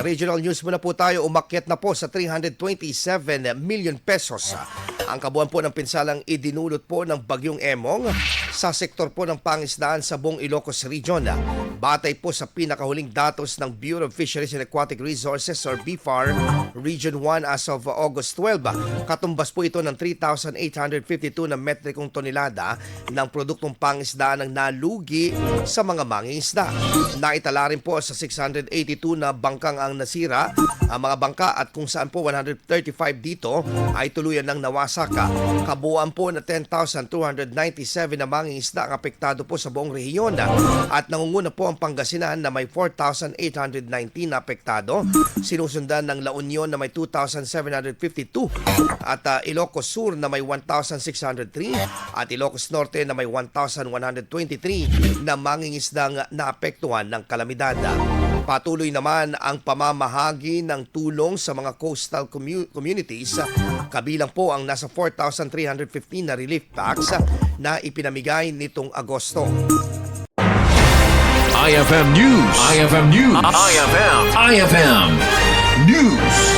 Regional news muna po tayo, umakyat na po sa 327 million pesos ang kabuuan po ng pinsalang idinulot po ng Bagyong Emong sa sektor po ng pangisdaan sa buong Ilocos Region. Batay po sa pinakahuling datos ng Bureau of Fisheries and Aquatic Resources or BFAR Region 1 as of August 12. Katumbas po ito ng 3,852 na metrikong tonelada ng produktong pangisdaan ang nalugi sa mga mangingisda. Naitala rin po sa 682 na bangkang ang nasira ang mga bangka at kung saan po 135 dito ay tuluyan ng nawasaka. Kabuuan po na 10,297 na mangingisda ang apektado po sa buong rehiyon at nangunguna po ang Pangasinan na may 4,819 na apektado. Sinusundan ng La Union na may 2,752 at Ilocos Sur na may 1,603 at Ilocos Norte na may 1,123 na mangingisdang naapektuhan ng kalamidad. Patuloy naman ang pamamahagi ng tulong sa mga coastal communities. Kabilang po ang nasa 4,315 na relief packs na ipinamigay nitong Agosto. IFM News. IFM News. IFM News.